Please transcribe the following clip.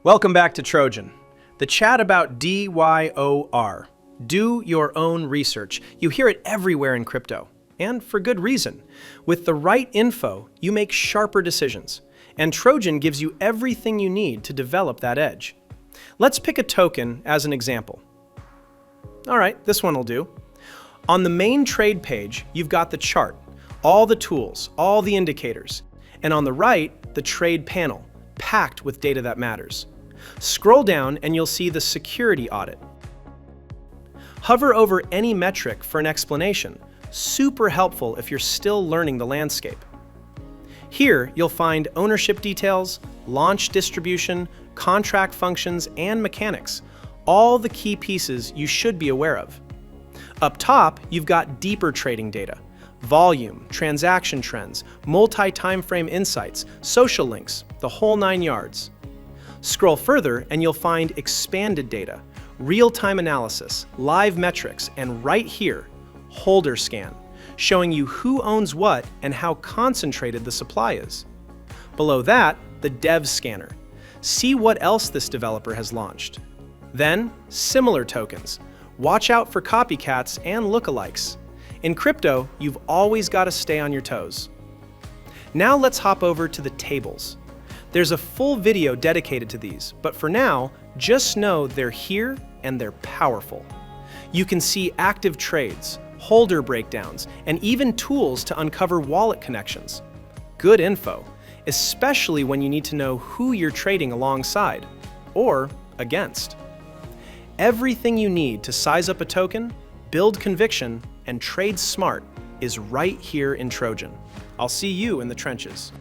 Welcome back to Trojan, the chat about DYOR. Do your own research. You hear it everywhere in crypto, and for good reason. With the right info, you make sharper decisions, and Trojan gives you everything you need to develop that edge. Let's pick a token as an example. All right, this one will do. On the main trade page, you've got the chart, all the tools, all the indicators, and on the right, the trade panel, packed with data that matters. Scroll down and you'll see the security audit. Hover over any metric for an explanation, super helpful if you're still learning the landscape. Here, you'll find ownership details, launch distribution, contract functions, and mechanics, all the key pieces you should be aware of. Up top, you've got deeper trading data, volume, transaction trends, multi-timeframe insights, social links, the whole 9 yards. Scroll further and you'll find expanded data, real-time analysis, live metrics, and right here, holder scan, showing you who owns what and how concentrated the supply is. Below that, the dev scanner. See what else this developer has launched. Then, similar tokens. Watch out for copycats and lookalikes. In crypto, you've always got to stay on your toes. Now let's hop over to the tables. There's a full video dedicated to these, but for now, just know they're here and they're powerful. You can see active trades, holder breakdowns, and even tools to uncover wallet connections. Good info, especially when you need to know who you're trading alongside or against. Everything you need to size up a token, build conviction, and trade smart is right here in Trojan. I'll see you in the trenches.